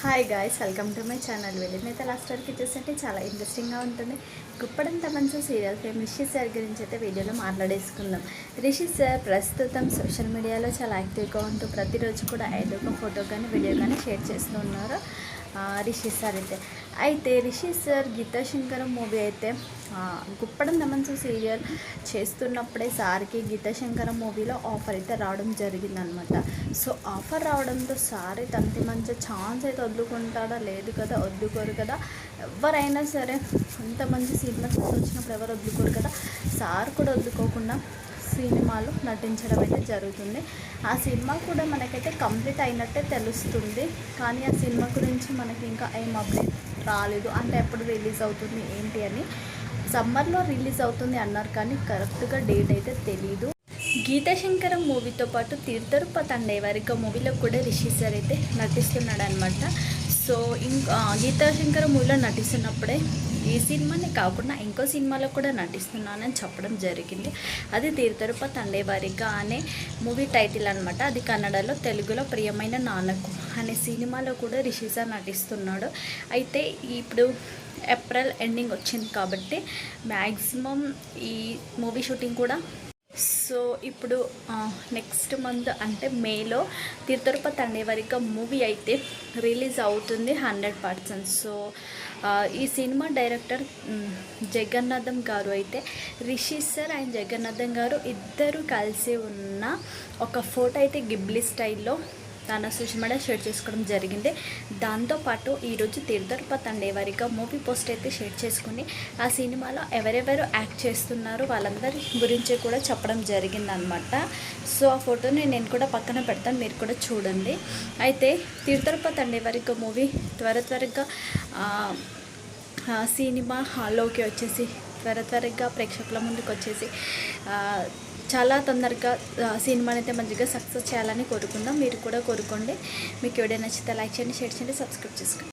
Hi guys, welcome to my channel. వెళ్ళినైతే last వరకు చూస్తుంటే చాలా ఇంట్రెస్టింగ్గా ఉంటుంది. గుప్పడంత మంచి సీరియల్ ఫేమ్ రిషి సార్ గురించి అయితే వీడియోలో మాట్లాడేసుకుందాం. రిషి సార్ ప్రస్తుతం సోషల్ మీడియాలో చాలా యాక్టివ్గా ఉంటూ ప్రతిరోజు కూడా ఏదో ఒక ఫోటో కానీ వీడియో కానీ షేర్ చేస్తూ ఉన్నారు రిషి సార్ అయితే రిషి సార్ గీతా శంకరం మూవీ అయితే గుప్పడం దమన్సు సీరియల్ చేస్తున్నప్పుడే సార్కి గీతా శంకరం మూవీలో ఆఫర్ అయితే రావడం జరిగిందనమాట. సో ఆఫర్ రావడంతో సార్ అయితే అంత మంచి ఛాన్స్ అయితే వదులుకుంటాడా? లేదు కదా, వదులుకోరు కదా. ఎవరైనా సరే అంత మంచి సినిమా వచ్చినప్పుడు ఎవరు వదులుకోరు కదా. సార్ కూడా వదులుకోకుండా సినిమాలో నటించడం అయితే జరుగుతుంది. ఆ సినిమా కూడా మనకైతే కంప్లీట్ అయినట్టే తెలుస్తుంది, కానీ ఆ సినిమా గురించి మనకి ఇంకా ఏం అప్డేట్ రాలేదు. అంటే ఎప్పుడు రిలీజ్ అవుతుంది ఏంటి అని. సమ్మర్లో రిలీజ్ అవుతుంది అన్నారు, కానీ కరెక్ట్గా డేట్ అయితే తెలీదు. గీతా శంకరం మూవీతో పాటు తీర్థరూప తండేవారిక మూవీలో కూడా రిషి సార్ అయితే నటిస్తున్నాడు అనమాట. సో ఇంకా గీతా శంకరం మూవీలో నటిస్తున్నప్పుడే ఈ సినిమాని కాకుండా ఇంకో సినిమాలో కూడా నటిస్తున్నానని చెప్పడం జరిగింది. అది తీర్థరూప తండేవారిక అనే మూవీ టైటిల్ అనమాట. అది కన్నడలో, తెలుగులో ప్రియమైన నాన్నకు అనే సినిమాలో కూడా రిషి సార్ నటిస్తున్నాడు. అయితే ఇప్పుడు ఏప్రిల్ ఎండింగ్ వచ్చింది కాబట్టి మ్యాక్సిమం ఈ మూవీ షూటింగ్ కూడా సో ఇప్పుడు నెక్స్ట్ మంత్ అంటే మేలో తీర్థరూప తండేవారిక మూవీ అయితే రిలీజ్ అవుతుంది 100%. సో ఈ సినిమా డైరెక్టర్ జగన్నాథం గారు అయితే రిషి సార్ అండ్ జగన్నాథం గారు ఇద్దరు కలిసి ఉన్న ఒక ఫోటో అయితే గిబ్లీ స్టైల్లో తన సోషల్ మీడియా షేర్ చేసుకోవడం జరిగింది. దాంతోపాటు ఈరోజు తీర్థరూప తండేవారిక మూవీ పోస్ట్ అయితే షేర్ చేసుకుని ఆ సినిమాలో ఎవరెవరు యాక్ట్ చేస్తున్నారు వాళ్ళందరి గురించి కూడా చెప్పడం జరిగిందనమాట. సో ఆ ఫోటోని నేను కూడా పక్కన పెడతాను, మీరు కూడా చూడండి. అయితే తీర్థరూప తండేవారిక మూవీ త్వరగా సినిమా హాల్లోకి వచ్చేసి త్వరగా ప్రేక్షకుల ముందుకు వచ్చేసి చాలా తొందరగా సినిమాని అయితే మంచిగా సక్సెస్ చేయాలని కోరుకుందాం. మీరు కూడా కోరుకోండి. మీకు వీడియో నచ్చితే లైక్ చేయండి, షేర్ చేయండి, సబ్స్క్రైబ్ చేసుకోండి.